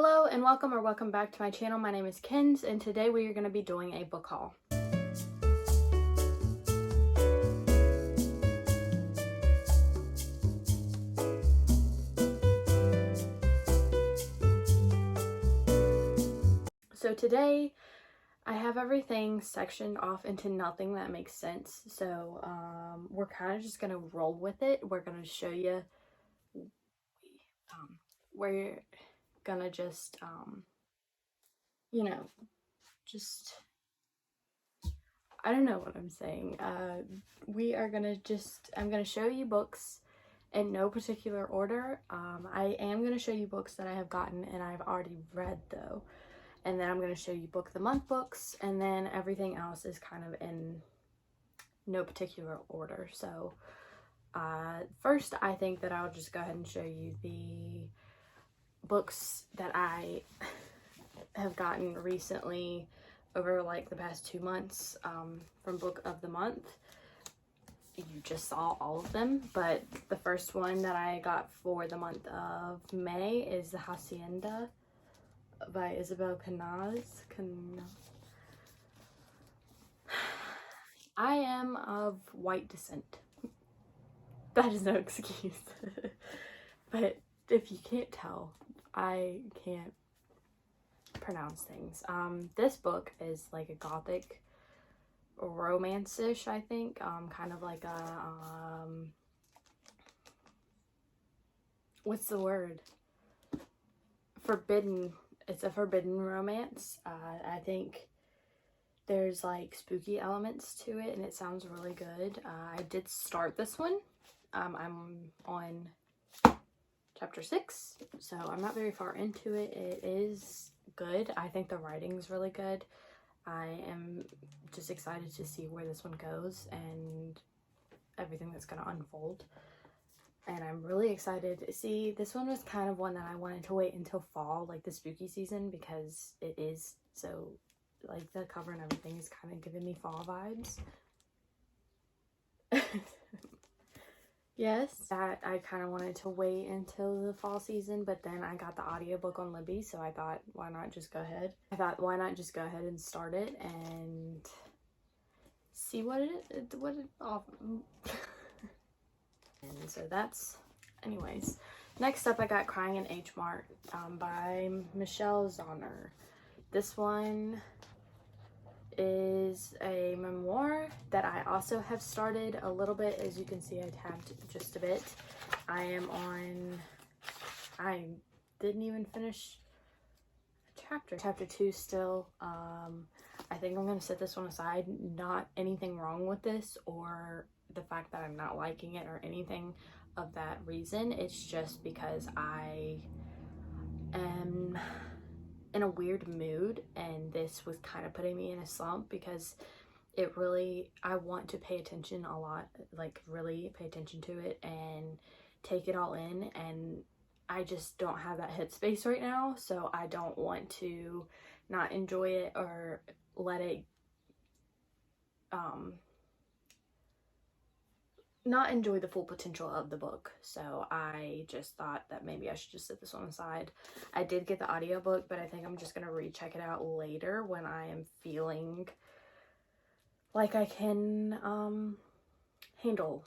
Hello and welcome back to my channel. My name is Kens and today we are going to be doing a book haul. So today I have everything sectioned off into nothing that makes sense. So we're kind of just going to roll with it. We're going to show you we're gonna just I don't know what I'm saying. I'm gonna show you books in no particular order. I am gonna show you books that I have gotten and I've already read though, and then I'm gonna show you book of the month books, and then everything else is kind of in no particular order. So first I think that I'll just go ahead and show you the books that I have gotten recently over like the past 2 months from book of the month. You just saw all of them, but the first one that I got for the month of May is the Hacienda by Isabel Canaz. I am of white descent. That is no excuse. But if you can't tell, I can't pronounce things. This book is like a gothic romance-ish, I think. Kind of like a what's the word? Forbidden. It's a forbidden romance. I think there's like spooky elements to it and it sounds really good. I did start this one. I'm on chapter 6, so I'm not very far into it. It is good. I think the writing's really good. I am just excited to see where this one goes and everything that's going to unfold. And I'm really excited. See, this one was kind of one that I wanted to wait until fall, like the spooky season, because it is so, like, the cover and everything is kind of giving me fall vibes. Yes, that I kind of wanted to wait until the fall season, but then I got the audiobook on Libby, so I thought, why not just go ahead? And start it and see what it and so that's, anyways. Next up, I got Crying in H Mart by Michelle Zauner. This one is a memoir that I also have started a little bit. As you can see, I tabbed just a bit. I didn't even finish chapter 2 still. I think I'm gonna set this one aside. Not anything wrong with this or the fact that I'm not liking it or anything of that reason. It's just because I am in a weird mood and this was kind of putting me in a slump because I want to pay attention a lot, like really pay attention to it and take it all in, and I just don't have that headspace right now, so I don't want to not enjoy it or let it not enjoy the full potential of the book. So I just thought that maybe I should just set this one aside. I did get the audiobook, but I think I'm just gonna recheck it out later when I am feeling like I can handle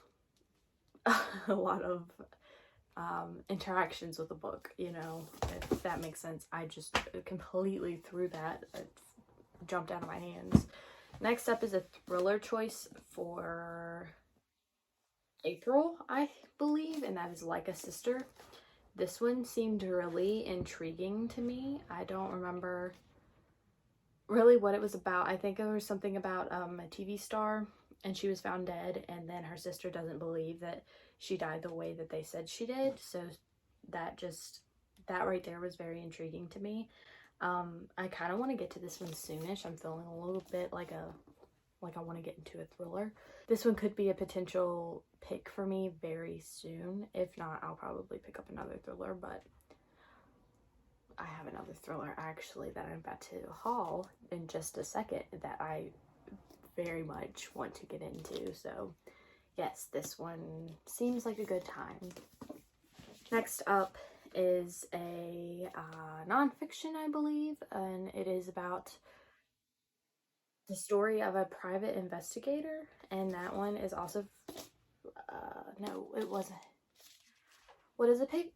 a lot of interactions with the book, you know, if that makes sense. I just completely threw that. It jumped out of my hands. Next up is a thriller choice for April, I believe, and that is Like a Sister. This one seemed really intriguing to me. I don't remember really what it was about. I think it was something about a TV star and she was found dead, and then her sister doesn't believe that she died the way that they said she did. So that right there was very intriguing to me. I kind of want to get to this one soonish. I'm feeling a little bit like I want to get into a thriller. This one could be a potential pick for me very soon. If not, I'll probably pick up another thriller, but I have another thriller actually that I'm about to haul in just a second that I very much want to get into. So yes, this one seems like a good time. Next up is a nonfiction, I believe, and it is about the story of a private investigator, and that one is also, no, it wasn't. What is a pick?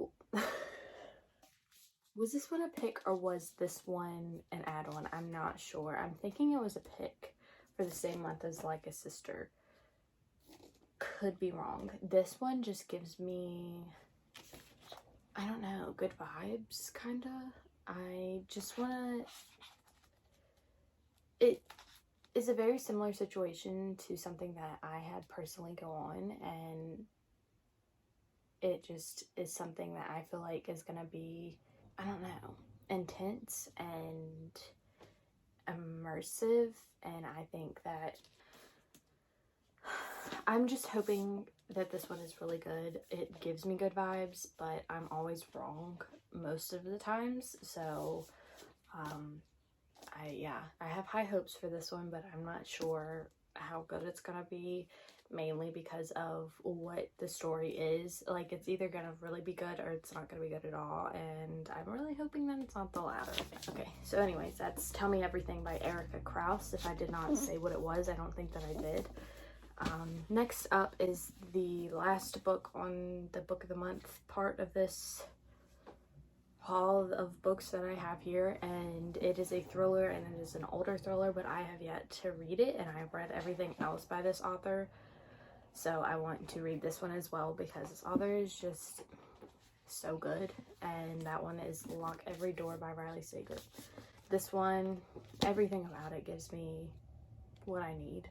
Was this one a pick or was this one an add-on? I'm not sure. I'm thinking it was a pick for the same month as Like a Sister. Could be wrong. This one just gives me, I don't know, good vibes, kinda. I just wanna, it is a very similar situation to something that I had personally go on, and it just is something that I feel like is gonna be, I don't know, intense and immersive, and I think that I'm just hoping that this one is really good. It gives me good vibes, but I'm always wrong most of the times, so I have high hopes for this one, but I'm not sure how good it's gonna be, mainly because of what the story is. Like, it's either gonna really be good or it's not gonna be good at all, and I'm really hoping that it's not the latter. Okay, so anyways, that's Tell Me Everything by Erica Krauss. If I did not say what it was, I don't think that I did. Next up is the last book on the book of the month part of this haul of books that I have here, and it is a thriller, and it is an older thriller, but I have yet to read it, and I've read everything else by this author, so I want to read this one as well because this author is just so good. And that one is Lock Every Door by Riley Sager. This one, everything about it gives me what I need,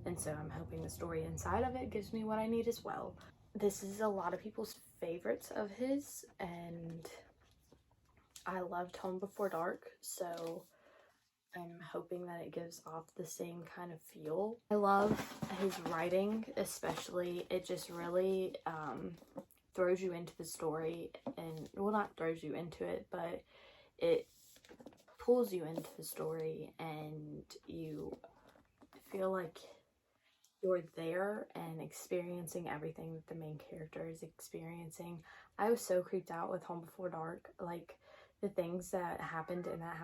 and so I'm hoping the story inside of it gives me what I need as well. This is a lot of people's favorites of his, and I loved Home Before Dark, so I'm hoping that it gives off the same kind of feel. I love his writing, especially. It just really throws you into the story, and, well, not throws you into it, but it pulls you into the story, and you feel like you're there and experiencing everything that the main character is experiencing. I was so creeped out with Home Before Dark. Like, the things that happened in that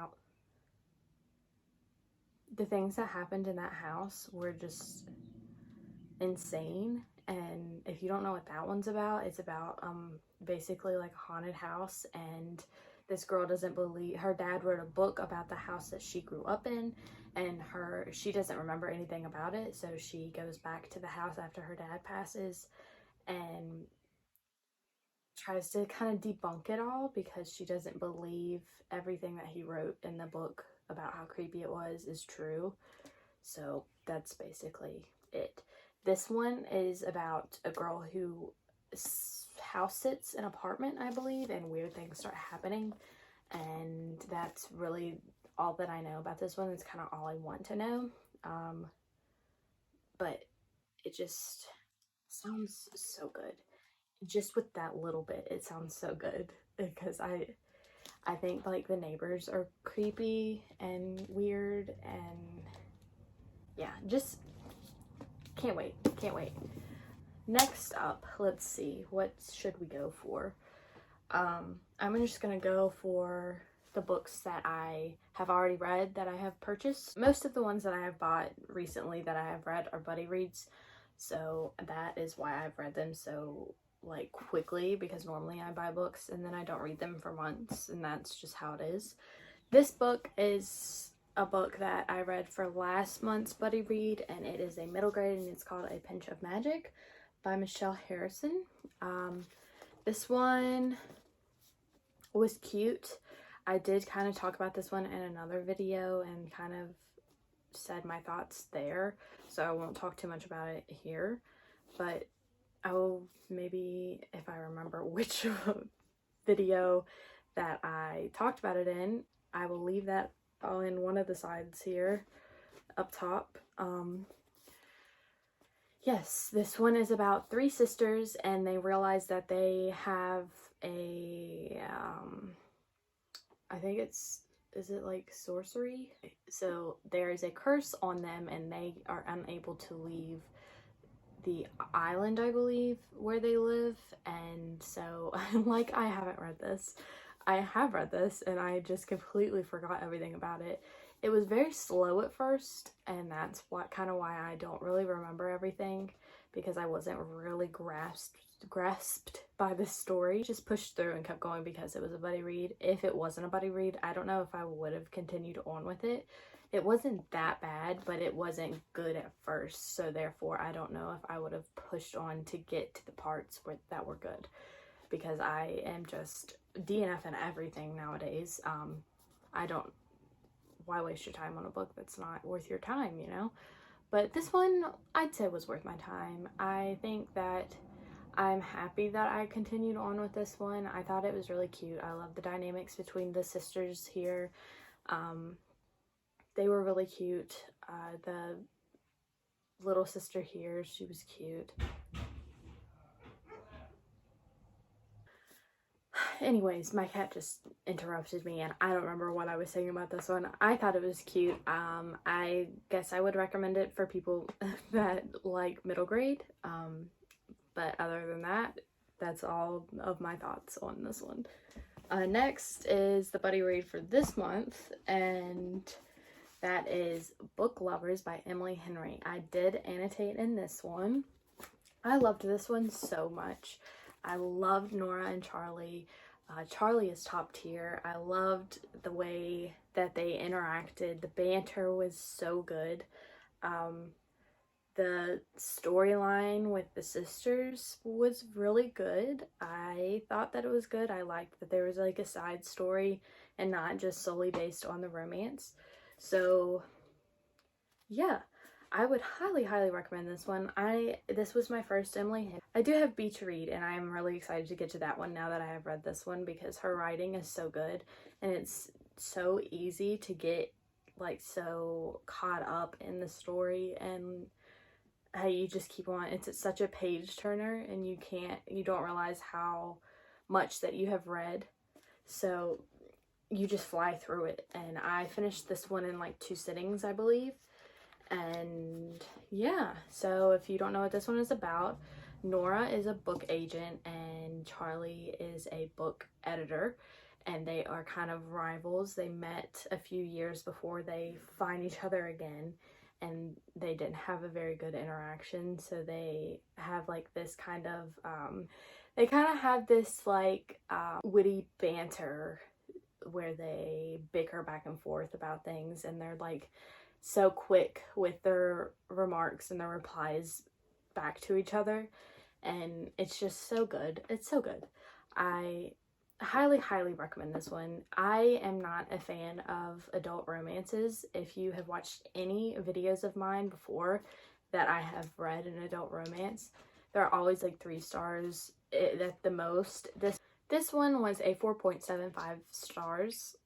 house, were just insane. And if you don't know what that one's about, it's about basically like a haunted house, and this girl doesn't believe, her dad wrote a book about the house that she grew up in, and she doesn't remember anything about it, so she goes back to the house after her dad passes and tries to kind of debunk it all because she doesn't believe everything that he wrote in the book about how creepy it was is true. So that's basically it. This one is about a girl who house sits an apartment, I believe, and weird things start happening, and that's really all that I know about this one. It's kind of all I want to know, but it just sounds so good. Just with that little bit, it sounds so good, because I think like the neighbors are creepy and weird, and yeah, just can't wait. Next up, let's see, what should we go for? I'm just gonna go for the books that I have already read, that I have purchased. Most of the ones that I have bought recently that I have read are buddy reads, so that is why I've read them so like quickly, because normally I buy books and then I don't read them for months, and that's just how it is. This book is a book that I read for last month's buddy read, and it is a middle grade, and it's called A Pinch of Magic by Michelle Harrison. This one was cute. I did kind of talk about this one in another video and kind of said my thoughts there, so I won't talk too much about it here, but I will, maybe if I remember which video that I talked about it in, I will leave that in one of the sides here up top. Yes, this one is about three sisters, and they realize that they have a I think is it like sorcery? So there is a curse on them, and they are unable to leave the island, I believe, where they live. And so, like, I haven't read this. I have read this, and I just completely forgot everything about it. It was very slow at first, and that's kind of why I don't really remember everything, because I wasn't really grasped by the story. Just pushed through and kept going because it was a buddy read. If it wasn't a buddy read, I don't know if I would have continued on with it. It wasn't that bad, but it wasn't good at first, so therefore I don't know if I would have pushed on to get to the parts that were good, because I am just DNF and everything nowadays. Why waste your time on a book that's not worth your time, you know? But this one, I'd say was worth my time. I think that I'm happy that I continued on with this one. I thought it was really cute. I love the dynamics between the sisters here. They were really cute. The little sister here, she was cute. Anyways, my cat just interrupted me, and I don't remember what I was saying about this one. I thought it was cute. I guess I would recommend it for people that like middle grade. But other than that, that's all of my thoughts on this one. Next is the buddy read for this month, and that is Book Lovers by Emily Henry. I did annotate in this one. I loved this one so much. I loved Nora and Charlie. Charlie is top tier. I loved the way that they interacted. The banter was so good. The storyline with the sisters was really good. I thought that it was good. I liked that there was like a side story and not just solely based on the romance. So yeah, I would highly, highly recommend this one. This was my first Emily Henry. I do have B to read, and I'm really excited to get to that one now that I have read this one, because her writing is so good, and it's so easy to get like so caught up in the story, and how you just keep on. It's such a page turner, and you don't realize how much that you have read, so you just fly through it. And I finished this one in like 2 sittings, I believe. And yeah, so if you don't know what this one is about, Nora is a book agent and Charlie is a book editor, and they are kind of rivals. They met a few years before they find each other again, and they didn't have a very good interaction, so they have like this kind of witty banter where they bicker back and forth about things, and they're like so quick with their remarks and their replies back to each other, and it's just so good. It's so good. I highly, highly recommend this one. I am not a fan of adult romances. If you have watched any videos of mine before that I have read an adult romance, they're always like 3 stars at the most. This one was a 4.75 stars.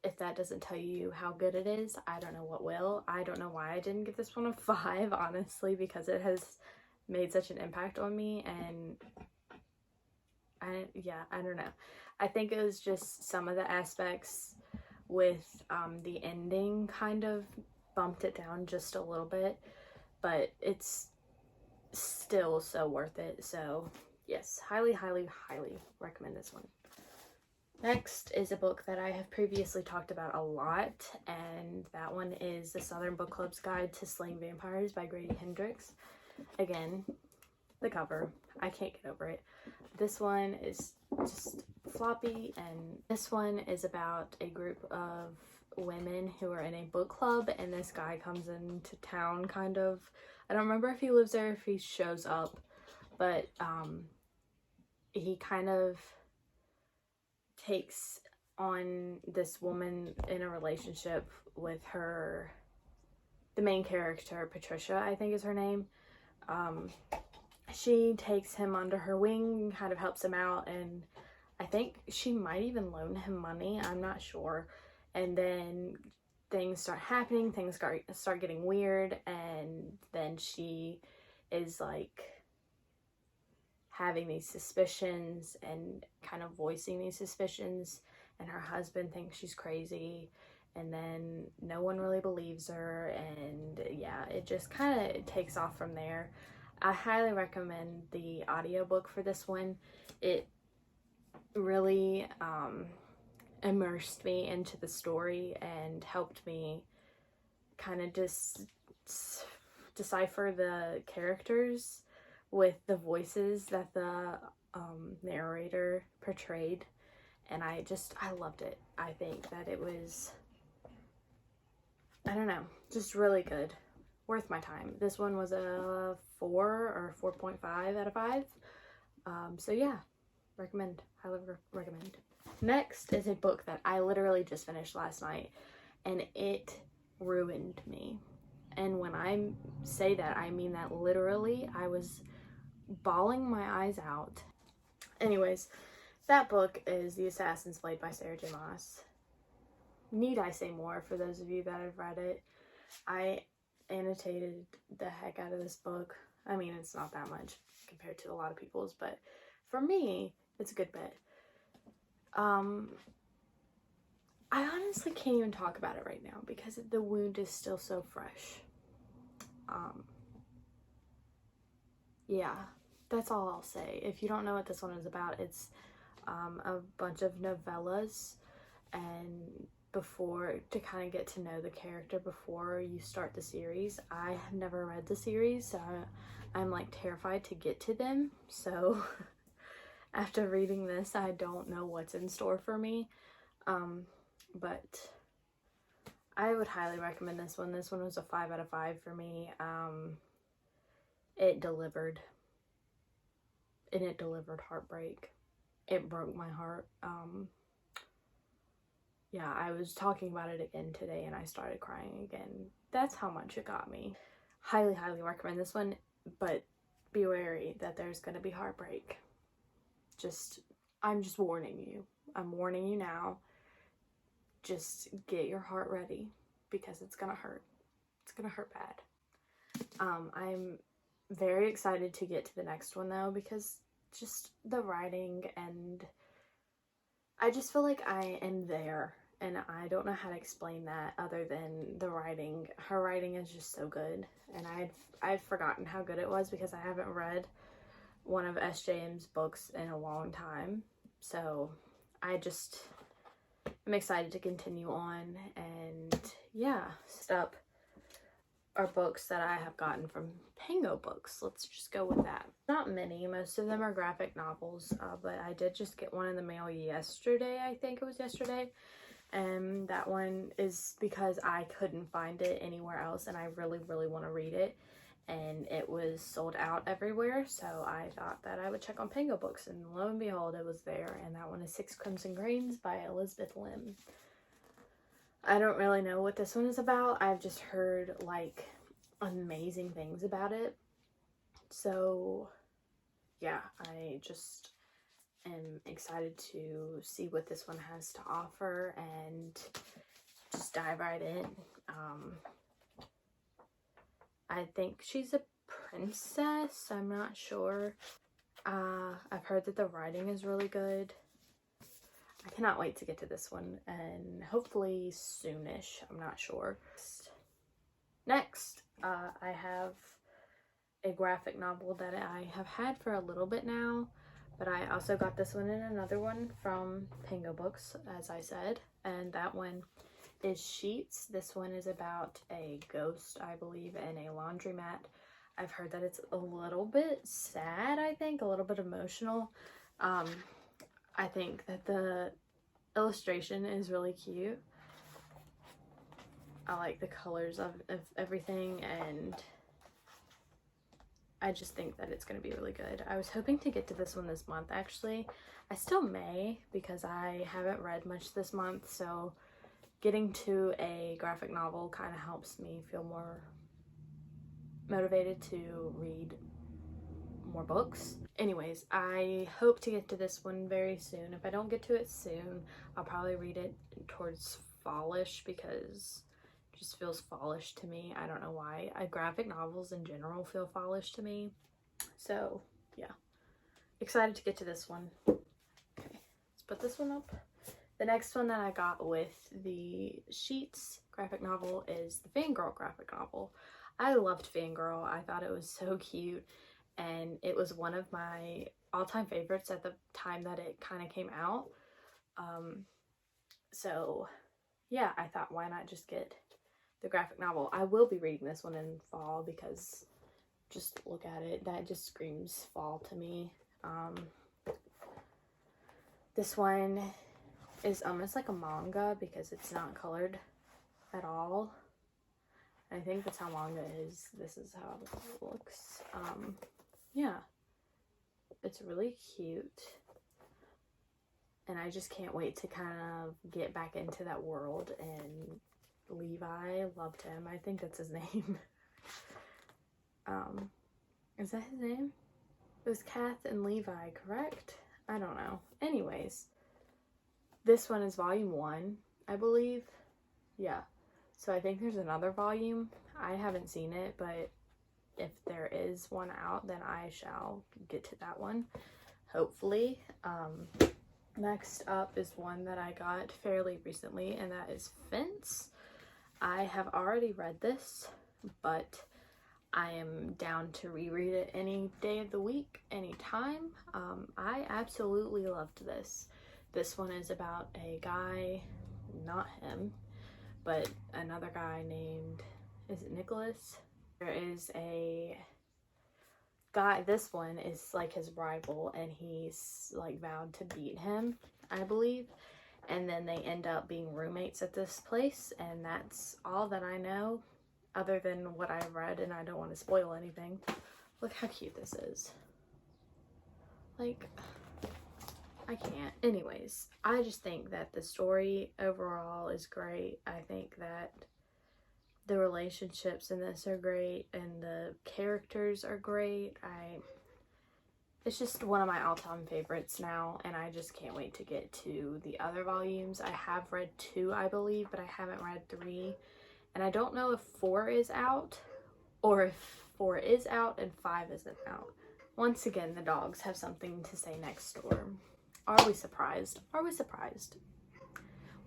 If that doesn't tell you how good it is, I don't know what will. I don't know why I didn't give this one a 5, honestly, because it has made such an impact on me, and I don't know. I think it was just some of the aspects with the ending kind of bumped it down just a little bit, but it's still so worth it. So yes, highly, highly, highly recommend this one. Next is a book that I have previously talked about a lot, and that one is The Southern Book Club's Guide to Slaying Vampires by Grady Hendricks. Again, the cover, I can't get over it. This one is just floppy, and this one is about a group of women who are in a book club, and this guy comes into town, kind of. I don't remember if he lives there, if he shows up, but he kind of takes on this woman in a relationship with the main character, Patricia, I think is her name. She takes him under her wing, kind of helps him out, and I think she might even loan him money, I'm not sure. And then things start happening, things start getting weird, and then she is like having these suspicions and kind of voicing these suspicions, and her husband thinks she's crazy, and then no one really believes her, and yeah, it just kind of takes off from there. I highly recommend the audiobook for this one. It really immersed me into the story and helped me kind of just decipher the characters with the voices that the narrator portrayed, and I loved it. I think that it was, I don't know, just really good, worth my time. This one was a 4 or 4.5 out of 5. So yeah, recommend, highly recommend. Next is a book that I literally just finished last night, and it ruined me. And when I say that, I mean that literally. I was bawling my eyes out. Anyways, that book is The Assassin's Blade by Sarah J. Maas. Need I say more for those of you that have read it? I annotated the heck out of this book. I mean, it's not that much compared to a lot of people's, but for me, it's a good bit. I honestly can't even talk about it right now because the wound is still so fresh. Yeah, that's all I'll say. If you don't know what this one is about, it's a bunch of novellas, and before, to kind of get to know the character before you start the series. I have never read the series, so I'm like terrified to get to them. So after reading this, I don't know what's in store for me. But I would highly recommend this one. This one was a 5 out of 5 for me. It delivered. And it delivered heartbreak. It broke my heart. Yeah, I was talking about it again today and I started crying again. That's how much it got me. Highly, highly recommend this one, but be wary that there's going to be heartbreak. I'm just warning you. I'm warning you now. Just get your heart ready because it's gonna hurt. It's gonna hurt bad. I'm very excited to get to the next one though, because just the writing, and I just feel like I am there, and I don't know how to explain that other than the writing. Her writing is just so good, and I'd forgotten how good it was because I haven't read one of SJM's books in a long time. So I'm excited to continue on, and yeah, up are books that I have gotten from Pango Books. Let's just go with that. Not many, most of them are graphic novels, but I did just get one in the mail yesterday. I think it was yesterday, and that one is because I couldn't find it anywhere else, and I really, really want to read it, and it was sold out everywhere, so I thought that I would check on Pango Books, and lo and behold, it was there, and that one is 6 Crimson Grains by Elizabeth Lim. I don't really know what this one is about. I've just heard, like, amazing things about it. So, yeah, I just am excited to see what this one has to offer and just dive right in. I think she's a princess. I'm not sure. I've heard that the writing is really good. I cannot wait to get to this one, and hopefully soonish. I'm not sure. Next, I have a graphic novel that I have had for a little bit now, but I also got this one and another one from Pango Books, as I said, and that one is Sheets. This one is about a ghost, I believe, in a laundromat. I've heard that it's a little bit sad, I think, a little bit emotional. I think that the illustration is really cute. I like the colors of everything, and I just think that it's going to be really good. I was hoping to get to this one this month, actually. I still may, because I haven't read much this month, so getting to a graphic novel kind of helps me feel more motivated to read more books. Anyways, I hope to get to this one very soon. If I don't get to it soon, I'll probably read it towards fallish, because it just feels fallish to me. I don't know why. Graphic novels in general feel fallish to me. So, yeah. Excited to get to this one. Okay, let's put this one up. The next one that I got with the Sheets graphic novel is the Fangirl graphic novel. I loved Fangirl. I thought it was so cute, and it was one of my all-time favorites at the time that it kind of came out. So yeah, I thought, why not just get the graphic novel? I will be reading this one in fall because just look at it, that just screams fall to me. This one is almost like a manga because it's not colored at all. I think that's how manga is. This is how it looks. Yeah, it's really cute, and I just can't wait to kind of get back into that world. And Levi, loved him. I think that's his name. Is that his name? It was Kath and Levi, correct? I don't know. Anyways, this one is volume 1, I believe. Yeah. So I think there's another volume. I haven't seen it, but if there is one out, then I shall get to that one, hopefully. Next up is one that I got fairly recently, and that is Fence. I have already read this, but I am down to reread it any day of the week, anytime. I absolutely loved this. This one is about a guy, not him, but another guy named, is it Nicholas? There is a guy, this one is like his rival, and he's like vowed to beat him, I believe. And then they end up being roommates at this place, and that's all that I know other than what I've read, and I don't want to spoil anything. Look how cute this is. Like, I can't. Anyways, I just think that the story overall is great. I think that the relationships in this are great, and the characters are great. It's just one of my all-time favorites now, and I just can't wait to get to the other volumes. I have read 2, I believe, but I haven't read 3. And I don't know if 4 is out, or if 4 is out and 5 isn't out. Once again, the dogs have something to say next door. Are we surprised? Are we surprised?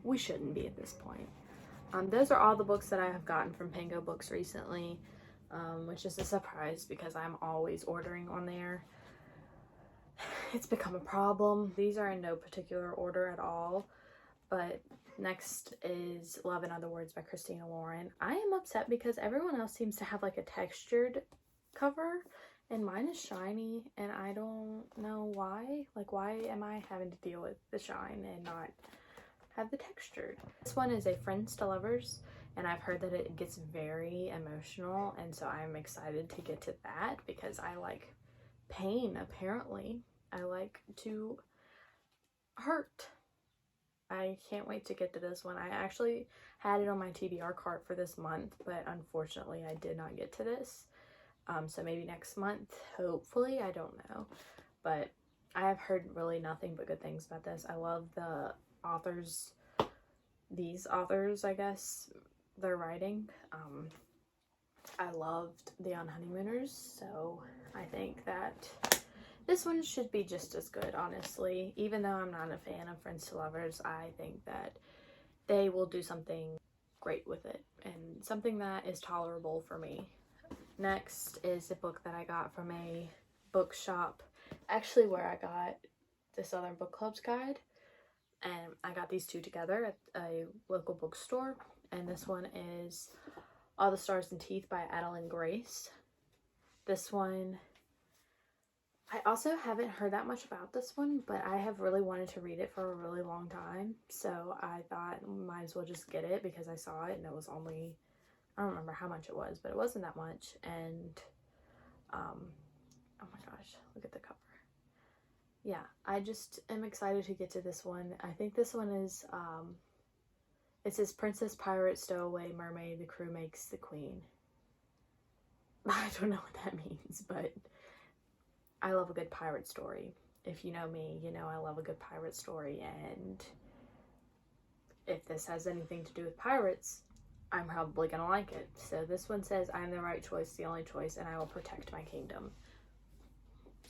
We shouldn't be at this point. Those are all the books that I have gotten from Pango Books recently, which is a surprise because I'm always ordering on there. It's become a problem. These are in no particular order at all, but next is Love in Other Words by Christina Lauren. I am upset because everyone else seems to have like a textured cover, and mine is shiny, and I don't know why. Like, why am I having to deal with the shine and not have the textured? This one is a Friends to Lovers, and I've heard that it gets very emotional, and so I'm excited to get to that because I like pain, apparently. I like to hurt. I can't wait to get to this one. I actually had it on my TBR cart for this month, but unfortunately I did not get to this. So maybe next month, hopefully, I don't know. But I have heard really nothing but good things about this. I love the authors, these authors, I guess, their writing. I loved The On Honeymooners, so I think that this one should be just as good, honestly. Even though I'm not a fan of Friends to Lovers, I think that they will do something great with it, and something that is tolerable for me. Next is a book that I got from a bookshop, actually where I got the Southern Book Club's guide, and I got these two together at a local bookstore, and this one is All the Stars and Teeth by Adeline Grace. This one, I also haven't heard that much about this one, but I have really wanted to read it for a really long time, so I thought might as well just get it because I saw it and it was only, I don't remember how much it was, but it wasn't that much. And oh my gosh, look at the cover. Yeah, I just am excited to get to this one. I think this one is it says Princess, Pirate, Stowaway, Mermaid, the crew makes the queen. I don't know what that means, but I love a good pirate story. If you know me, you know I love a good pirate story, and if this has anything to do with pirates, I'm probably gonna like it. So this one says, I am the right choice, the only choice, and I will protect my kingdom.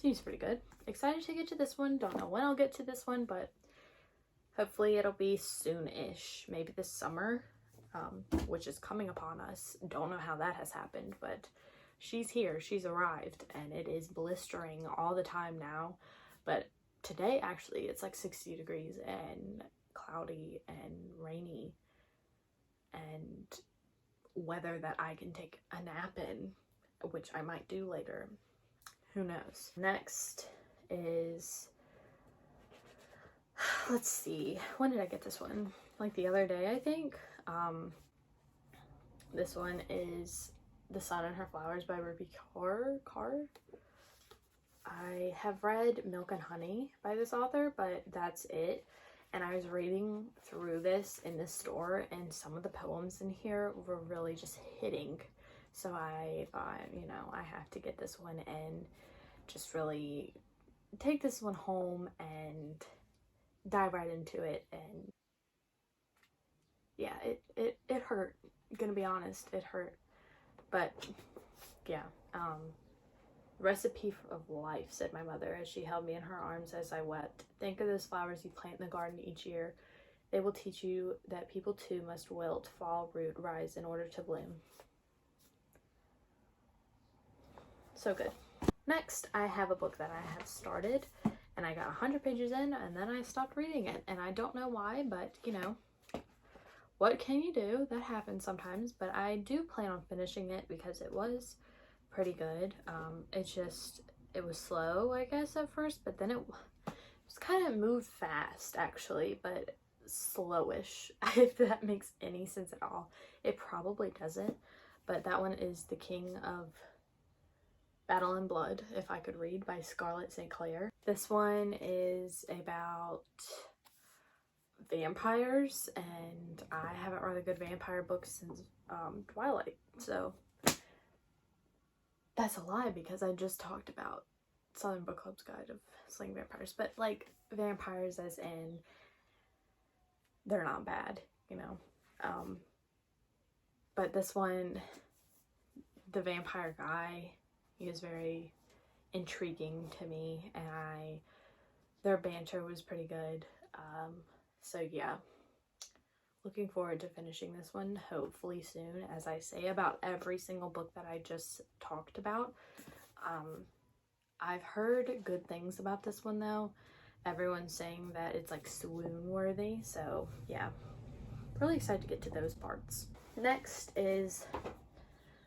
Seems pretty good. Excited to get to this one. Don't know when I'll get to this one, but Hopefully it'll be soon-ish, maybe this summer, which is coming upon us. Don't know how that has happened, but she's here, she's arrived, and it is blistering all the time now. But today, actually, it's like 60 degrees and cloudy and rainy and weather that I can take a nap in, which I might do later. Who knows? Next is, let's see, when did I get this one? Like the other day, I think. This one is The Sun and Her Flowers by Ruby Carr. I have read Milk and Honey by this author, but that's it. And I was reading through this in the store, and some of the poems in here were really just hitting. So I thought, you know, I have to get this one and just really take this one home and dive right into it. And yeah, it hurt. I'm gonna be honest, it hurt. But yeah, recipe of life, said my mother as she held me in her arms as I wept. Think of those flowers you plant in the garden each year. They will teach you that people too must wilt, fall, root, rise in order to bloom. So good. Next, I have a book that I have started, and I got 100 pages in, and then I stopped reading it, and I don't know why, but you know, what can you do? That happens sometimes. But I do plan on finishing it because it was pretty good. It was slow, I guess, at first, but then it was kind of moved fast, actually, but slowish, if that makes any sense at all. It probably doesn't, but that one is The King of Battle and Blood, if I could read, by Scarlett St. Clair. This one is about vampires, and I haven't read a good vampire book since Twilight, so that's a lie because I just talked about Southern Book Club's Guide of Slaying Vampires, but like vampires as in they're not bad, you know. But this one, the vampire guy, he is very intriguing to me, and their banter was pretty good. So yeah, looking forward to finishing this one hopefully soon, as I say about every single book that I just talked about. I've heard good things about this one though. Everyone's saying that it's like swoon worthy, so yeah, really excited to get to those parts. Next is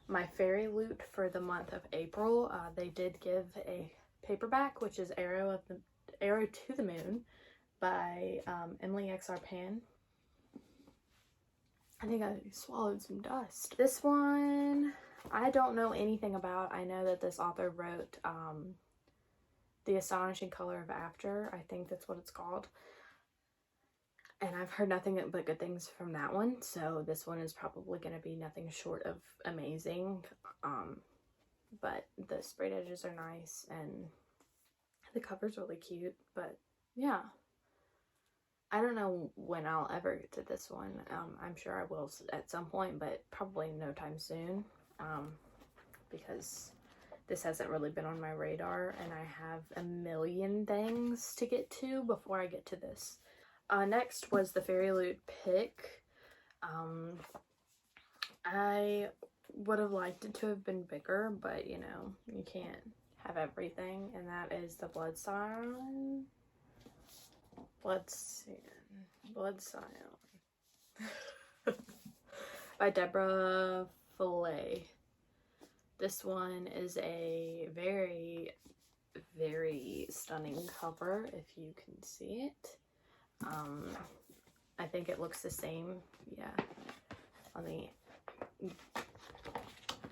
my fairy loot for the month of April. They did give a paperback, which is Arrow to the Moon by Emily X. Arpan. I think I swallowed some dust. This one, I don't know anything about. I know that this author wrote The Astonishing Color of After. I think that's what it's called. And I've heard nothing but good things from that one. So this one is probably going to be nothing short of amazing. But the sprayed edges are nice and the cover's really cute. But yeah, I don't know when I'll ever get to this one. I'm sure I will at some point, but probably no time soon, because this hasn't really been on my radar, and I have a million things to get to before I get to this. Next was the Fairy Loot pick. I would have liked it to have been bigger, but you know, you can't have everything, and that is the Blood Sign. Blood Sign by Deborah Fillet. This one is a very, very stunning cover, if you can see it. I think it looks the same, yeah, on the, and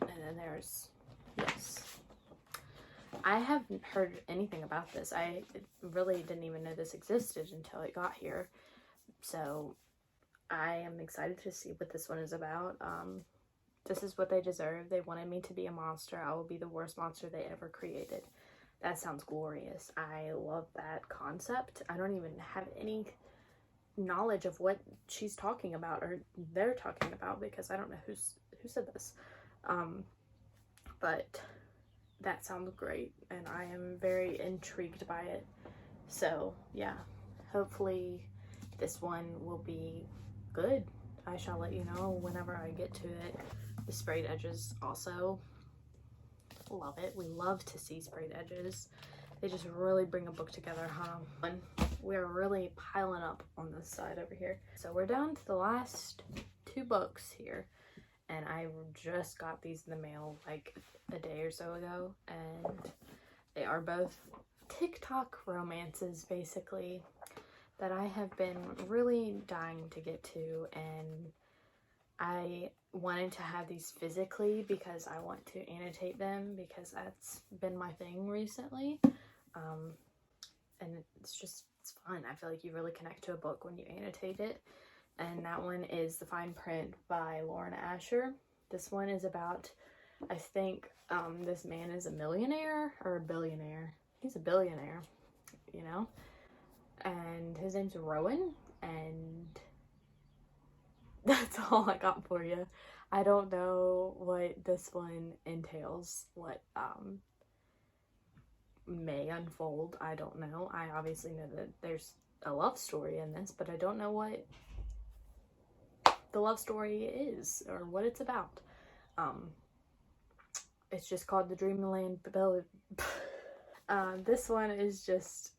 then there's, yes. I haven't heard anything about this. I really didn't even know this existed until it got here. So I am excited to see what this one is about. This is what they deserve. They wanted me to be a monster. I will be the worst monster they ever created. That sounds glorious. I love that concept. I don't even have any knowledge of what she's talking about or they're talking about, because I don't know who said this. But that sounds great, and I am very intrigued by it. So yeah, hopefully this one will be good. I shall let you know whenever I get to it. The sprayed edges also, love it. We love to see sprayed edges. They just really bring a book together, huh? We're really piling up on this side over here. So we're down to the last 2 books here. And I just got these in the mail like a day or so ago. And they are both TikTok romances, basically, that I have been really dying to get to. And I wanted to have these physically because I want to annotate them, because that's been my thing recently. And it's fun. I feel like you really connect to a book when you annotate it. And that one is The Fine Print by Lauren Asher. This one is about, I think, this man is a millionaire or a billionaire. He's a billionaire, you know? And his name's Rowan, and that's all I got for you. I don't know what this one entails, what may unfold. I don't know. I obviously know that there's a love story in this, but I don't know what the love story is or what it's about. It's just called The Dreamland this one is just,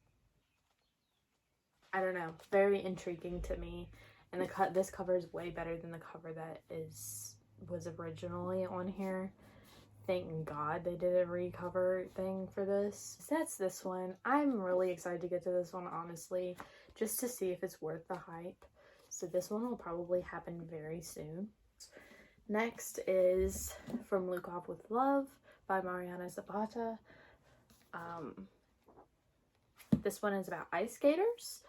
I don't know, very intriguing to me. And this cover is way better than the cover that was originally on here. Thank God they did a recover thing for this. So that's this one. I'm really excited to get to this one, honestly, just to see if it's worth the hype. So this one will probably happen very soon. Next is From Lukov with Love by Mariana Zapata. This one is about ice skaters.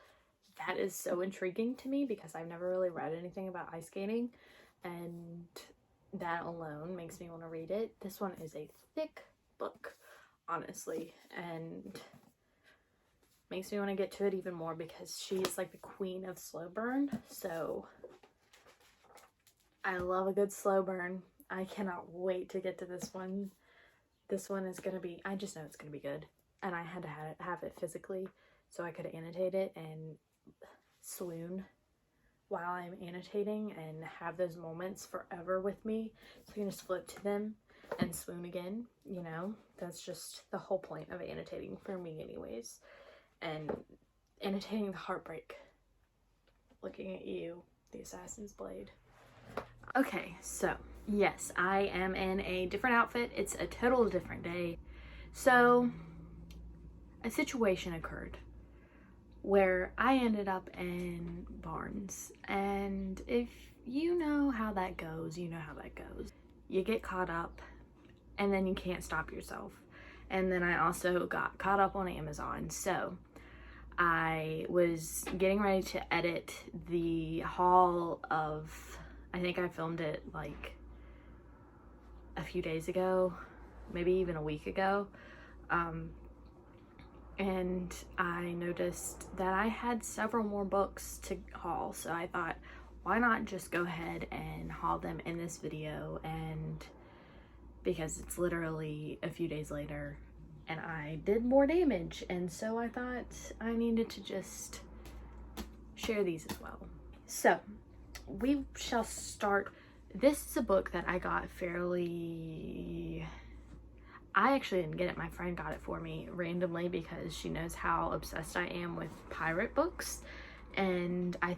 That is so intriguing to me because I've never really read anything about ice skating, and that alone makes me want to read it. This one is a thick book, honestly, and makes me want to get to it even more because she's like the queen of slow burn. So I love a good slow burn. I cannot wait to get to this one. This one is gonna be, I just know it's gonna be good, and I had to have it physically so I could annotate it and swoon while I'm annotating and have those moments forever with me, so you can just flip to them and swoon again, you know? That's just the whole point of annotating for me anyways. And annotating the heartbreak. Looking at you, the assassin's blade. Okay, so yes, I am in a different outfit. It's a total different day. So a situation occurred where I ended up in Barnes, and if you know how that goes, you know how that goes. You get caught up and then you can't stop yourself. And then I also got caught up on Amazon. So I was getting ready to edit the haul of, I think I filmed it like a few days ago, maybe even a week ago. And I noticed that I had several more books to haul, so I thought, why not just go ahead and haul them in this video, and because it's literally a few days later and I did more damage, and so I thought I needed to just share these as well. So we shall start. This is a book that I got I actually didn't get it. My friend got it for me randomly because she knows how obsessed I am with pirate books. And I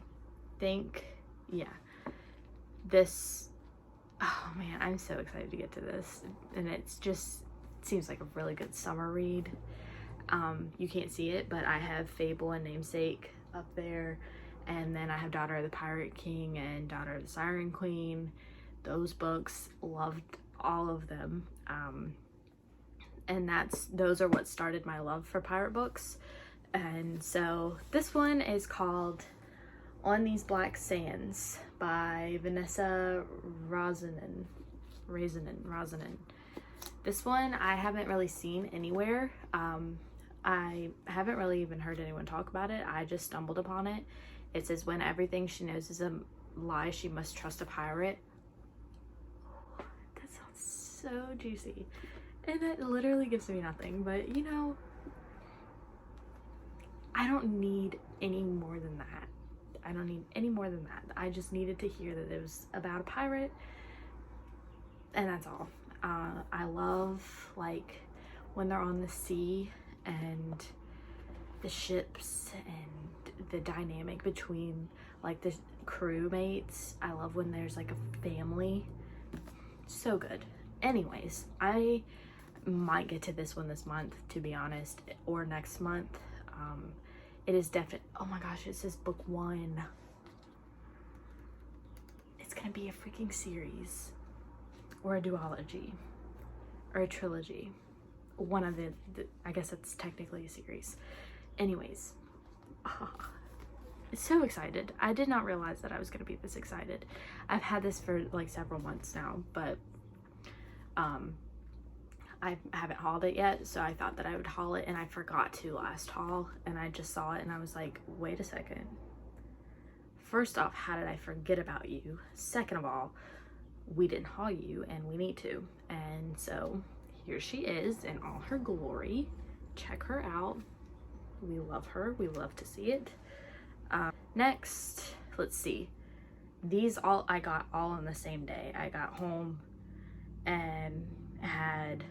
think, yeah, this, oh man, I'm so excited to get to this. And it seems like a really good summer read. You can't see it, but I have Fable and Namesake up there. And then I have Daughter of the Pirate King and Daughter of the Siren Queen. Those books, loved all of them. And those are what started my love for pirate books. And so this one is called On These Black Sands by Vanessa Rosanen. This one I haven't really seen anywhere. I haven't really even heard anyone talk about it. I just stumbled upon it. It says, when everything she knows is a lie, she must trust a pirate. That sounds so juicy. And it literally gives me nothing, but you know, I don't need any more than that. I don't need any more than that. I just needed to hear that it was about a pirate, and that's all. I love like when they're on the sea and the ships and the dynamic between like the crewmates. I love when there's like a family. So good. Anyways, I might get to this one this month, to be honest, or next month. It is definitely, oh my gosh, it says book 1. It's gonna be a freaking series, or a duology, or a trilogy. One of the I guess it's technically a series. Anyways, so excited. I did not realize that I was gonna be this excited. I've had this for like several months now, but I haven't hauled it yet, so I thought that I would haul it, and I forgot to last haul, and I just saw it and I was like, wait a second. First off, how did I forget about you? Second of all, we didn't haul you and we need to. And so here she is in all her glory. Check her out. We love her. We love to see it. Next, let's see. These all I got all on the same day. I got home and had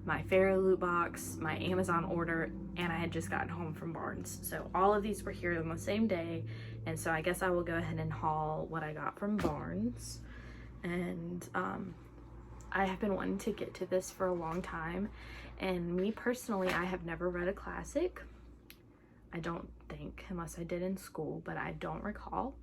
my Fairy loot box, my Amazon order, and I had just gotten home from Barnes. So all of these were here on the same day, and so I guess I will go ahead and haul what I got from Barnes. And I have been wanting to get to this for a long time, and me personally, I have never read a classic. I don't think, unless I did in school, but I don't recall.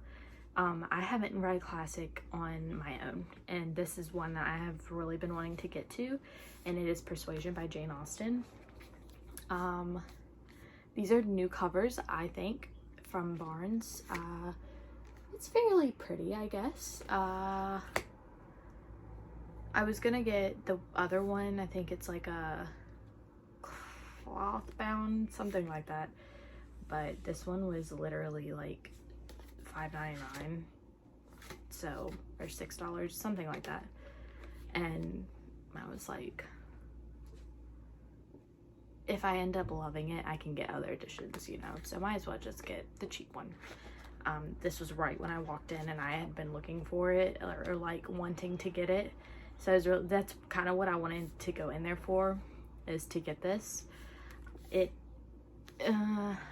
I haven't read a classic on my own, and this is one that I have really been wanting to get to, and it is Persuasion by Jane Austen. These are new covers, I think, from Barnes. It's fairly pretty, I guess. I was gonna get the other one. I think it's like a cloth bound, something like that, but this one was literally like $5.99, so, or $6, something like that. And I was like, if I end up loving it, I can get other editions, you know, so might as well just get the cheap one. This was right when I walked in, and I had been looking for it, or like wanting to get it, so that's kind of what I wanted to go in there for, is to get this.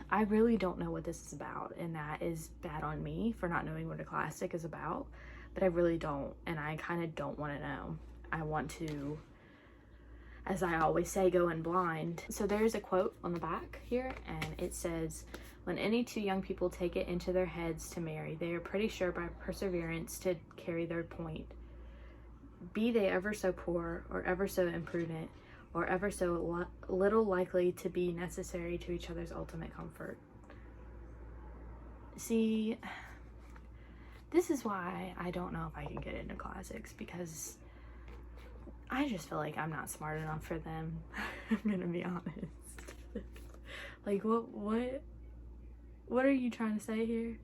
I really don't know what this is about, and that is bad on me for not knowing what a classic is about, but I really don't, and I kind of don't want to know. I want to, as I always say, go in blind. So there's a quote on the back here, and it says, when any two young people take it into their heads to marry, they are pretty sure by perseverance to carry their point. Be they ever so poor, or ever so imprudent, or ever so little likely to be necessary to each other's ultimate comfort. See, this is why I don't know if I can get into classics, because I just feel like I'm not smart enough for them. I'm gonna be honest. Like, what are you trying to say here?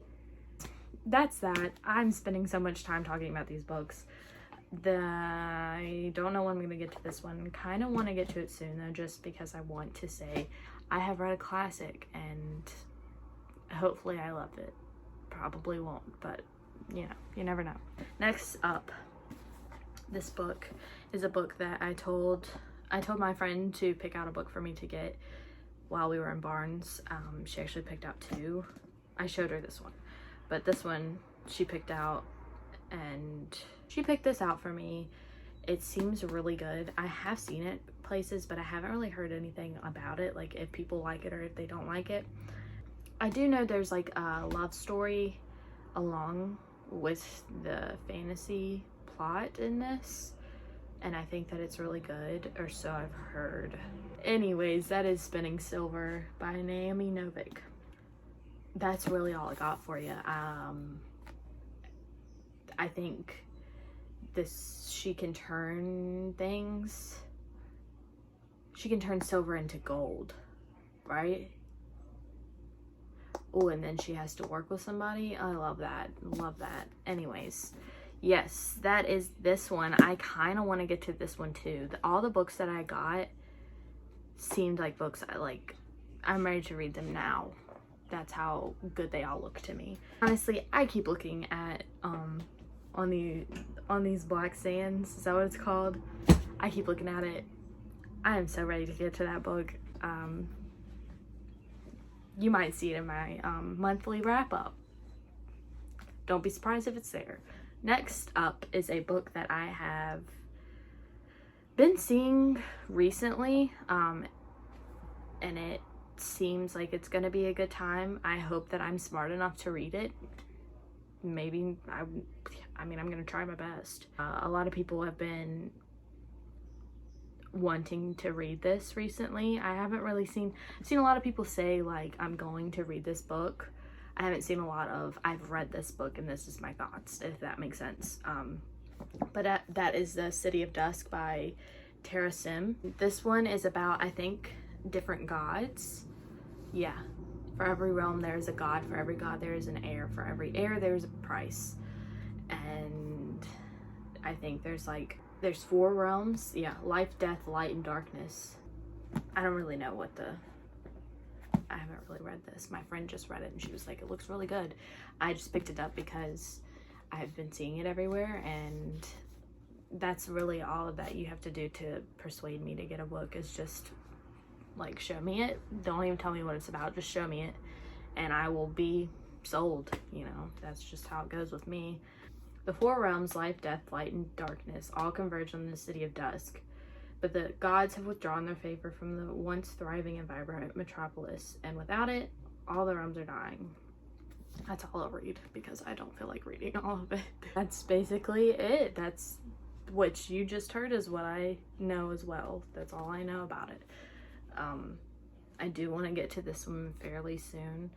That's that. I'm spending so much time talking about these books. I don't know when I'm gonna get to this one. Kind of want to get to it soon though, just because I want to say I have read a classic, and hopefully I love it. Probably won't, but you know, you never know. Next up, this book is a book that I told my friend to pick out a book for me to get while we were in Barnes. She actually picked out 2. I showed her this one, but this one she picked out, and she picked this out for me. It seems really good. I have seen it places, but I haven't really heard anything about it, like if people like it or if they don't like it. I do know there's like a love story along with the fantasy plot in this, and I think that it's really good, or so I've heard. Anyways, that is Spinning Silver by Naomi Novik. That's really all I got for you. I think she can turn things. She can turn silver into gold, right? Oh, and then she has to work with somebody. I love that. Love that. Anyways, yes, that is this one. I kind of want to get to this one too. All the books that I got seemed like books I like. I'm ready to read them now. that's how good they all look to me. Honestly, I keep looking at on these black sands, is that what it's called? I keep looking at it. I am so ready to get to that book. You might see it in my monthly wrap-up. Don't be surprised if it's there. Next up is a book that I have been seeing recently, and it seems like it's gonna be a good time. I hope that I'm smart enough to read it. Maybe I mean, I'm gonna try my best. A lot of people have been wanting to read this recently. I haven't really seen a lot of people say like, I'm going to read this book. I haven't seen a lot of, I've read this book and this is my thoughts, if that makes sense. But that is The City of Dusk by Tara Sim. This one is about, I think, different gods. Yeah, for every realm there is a god, for every god there is an heir, for every heir there is a price. And I think there's 4 realms. Yeah, life, death, light, and darkness. I don't really know what I haven't really read this. My friend just read it and she was like, it looks really good. I just picked it up because I've been seeing it everywhere, and that's really all that you have to do to persuade me to get a book, is just like, show me it. Don't even tell me what it's about, just show me it and I will be sold. You know, that's just how it goes with me. The 4 realms, life, death, light, and darkness, all converge on the City of Dusk, but the gods have withdrawn their favor from the once thriving and vibrant metropolis, and without it, all the realms are dying. That's all I'll read because I don't feel like reading all of it. That's basically it. That's what you just heard is what I know as well. That's all I know about it. I do want to get to this one fairly soon.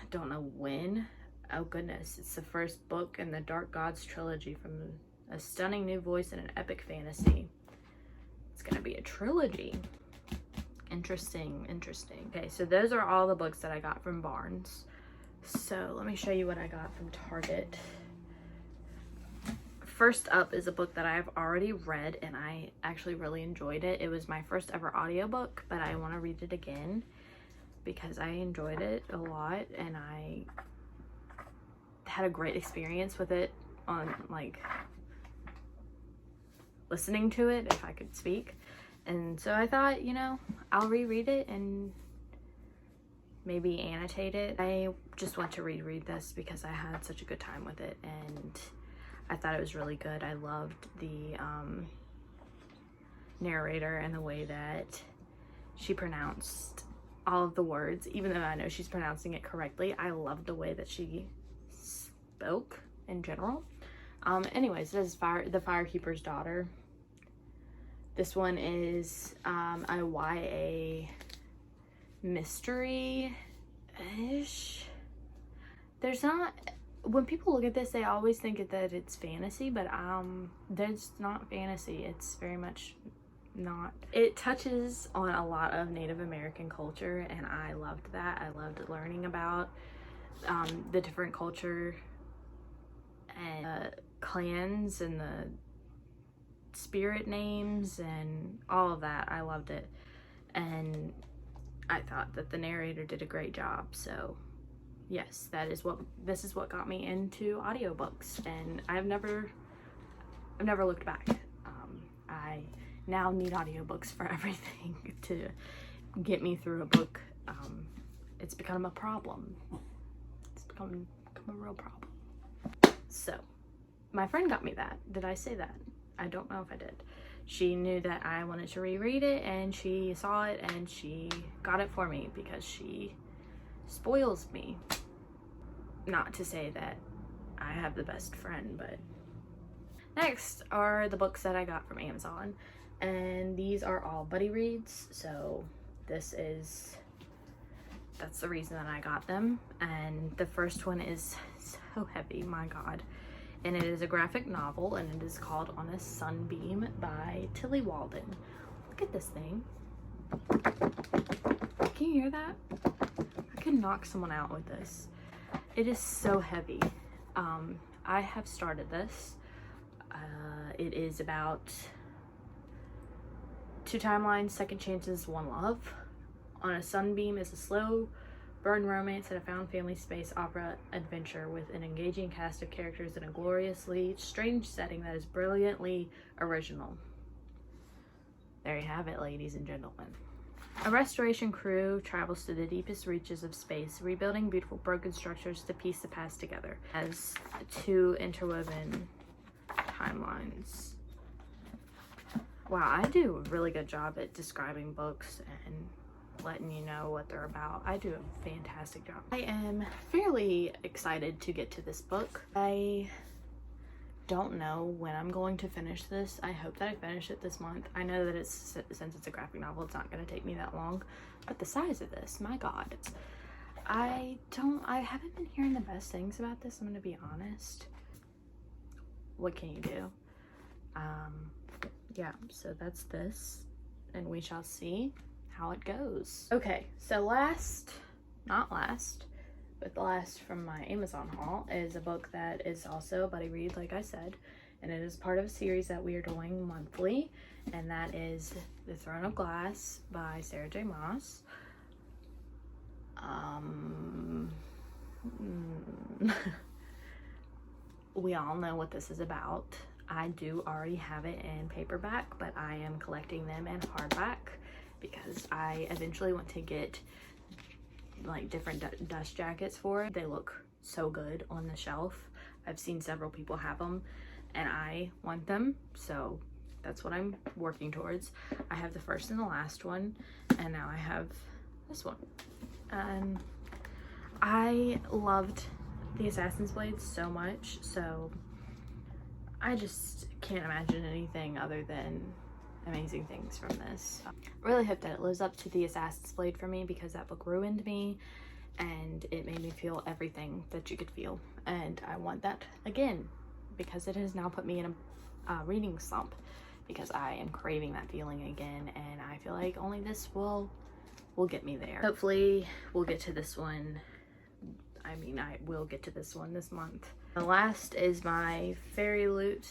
Don't know when. Oh goodness, it's the first book in the Dark Gods trilogy from a stunning new voice and an epic fantasy. It's gonna be a trilogy. Interesting. Okay, so those are all the books that I got from Barnes. So let me show you what I got from Target. First up is a book that I've already read and I actually really enjoyed it. It was my first ever audiobook, but I want to read it again because I enjoyed it a lot and I had a great experience with it on like listening to it, if I could speak. And so I thought, you know, I'll reread it and maybe annotate it. I just want to reread this because I had such a good time with it and I thought it was really good. I loved the narrator and the way that she pronounced all of the words, even though I know she's pronouncing it correctly. I loved the way that she spoke in general. Anyways, this is The Firekeeper's Daughter. This one is a YA mystery-ish. There's not, when people look at this, they always think that it's fantasy, but there's not fantasy. It's very much not. It touches on a lot of Native American culture, and I loved that. I loved learning about the different culture and clans and the spirit names and all of that. I loved it, and I thought that the narrator did a great job. So yes, this is what got me into audiobooks, and I've never looked back. I now need audiobooks for everything to get me through a book. It's become a problem. It's become a real problem. So my friend got me that. Did I say that? I don't know if I did. She knew that I wanted to reread it and she saw it and she got it for me because she spoils me. Not to say that I have the best friend, but next are the books that I got from Amazon, and these are all buddy reads, so that's the reason that I got them. And the first one is so heavy, my god, and it is a graphic novel, and it is called On a Sunbeam by Tilly Walden. Look at this thing. Can you hear that? I could knock someone out with this. It is so heavy. I have started this. It is about 2 timelines, second chances, one love. On a Sunbeam is a slow burn romance and a found family space opera adventure with an engaging cast of characters in a gloriously strange setting that is brilliantly original. There you have it, ladies and gentlemen. A restoration crew travels to the deepest reaches of space, rebuilding beautiful broken structures to piece the past together as two interwoven timelines. Wow, I do a really good job at describing books and letting you know what they're about. I do a fantastic job. I am fairly excited to get to this book. I don't know when I'm going to finish this. I hope that I finish it this month. I know that it's, since it's a graphic novel, it's not going to take me that long, but the size of this, my god. I haven't been hearing the best things about this, I'm going to be honest. What can you do? Yeah, so that's this, and we shall see how it goes. Okay, so not last, but the last from my Amazon haul is a book that is also a buddy read, like I said, and it is part of a series that we are doing monthly, and that is The Throne of Glass by Sarah J. Maas. We all know what this is about. I do already have it in paperback, but I am collecting them in hardback because I eventually want to get like different dust jackets for it. They look so good on the shelf. I've seen several people have them and I want them, so that's what I'm working towards. I have the first and the last one, and now I have this one. I loved the Assassin's Blade so much, so I just can't imagine anything other than amazing things from this. I really hope that it lives up to the Assassin's Blade for me, because that book ruined me and it made me feel everything that you could feel, and I want that again because it has now put me in a reading slump, because I am craving that feeling again, and I feel like only this will get me there. Hopefully we'll get to this one. I mean, I will get to this one this month. The last is my Fairy Loot.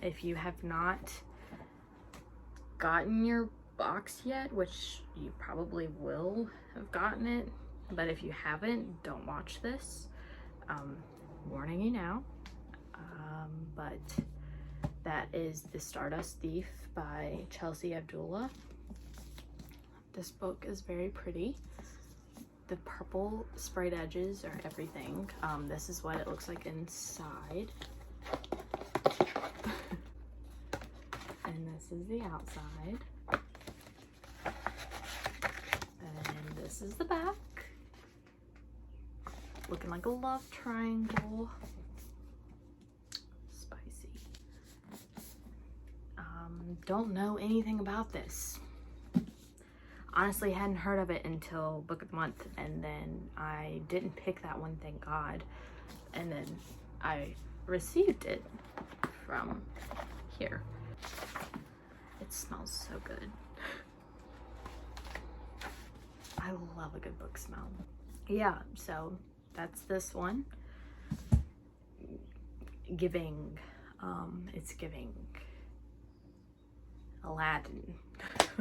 If you have not gotten your box yet, which you probably will have gotten it, but if you haven't, don't watch this. Warning you now. But that is The Stardust Thief by Chelsea Abdullah. This book is very pretty. The purple sprayed edges are everything. This is what it looks like inside. And this is the outside. And this is the back. Looking like a love triangle. Spicy. Don't know anything about this. Honestly, hadn't heard of it until book of the month, and then I didn't pick that one, thank God. And then I received it from here. It smells so good. I love a good book smell. Yeah, so that's this one. It's giving Aladdin.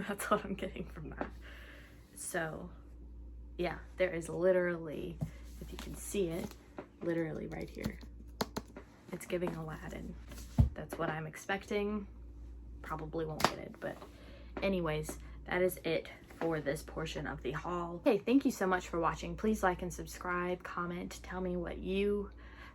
That's what I'm getting from that. So yeah, there is literally, if you can see it, literally right here, it's giving Aladdin. That's what I'm expecting. Probably won't get it, but anyways, that is it for this portion of the haul. Hey, thank you so much for watching. Please like and subscribe, comment, tell me what you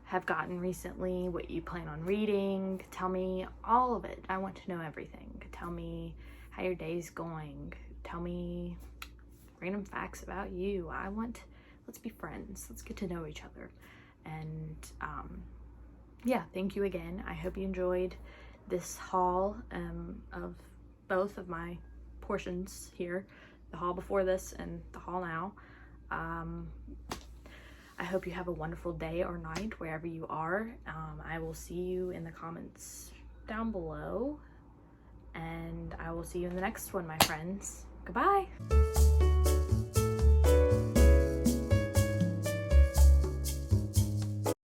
have gotten recently, what you plan on reading. Tell me all of it. I want to know everything. Tell me how your day's going. Tell me random facts about you. Let's be friends. Let's get to know each other. And yeah, thank you again. I hope you enjoyed this haul of both of my portions here, the haul before this and the haul now. I hope you have a wonderful day or night wherever you are. I will see you in the comments down below, and I will see you in the next one, my friends. Goodbye.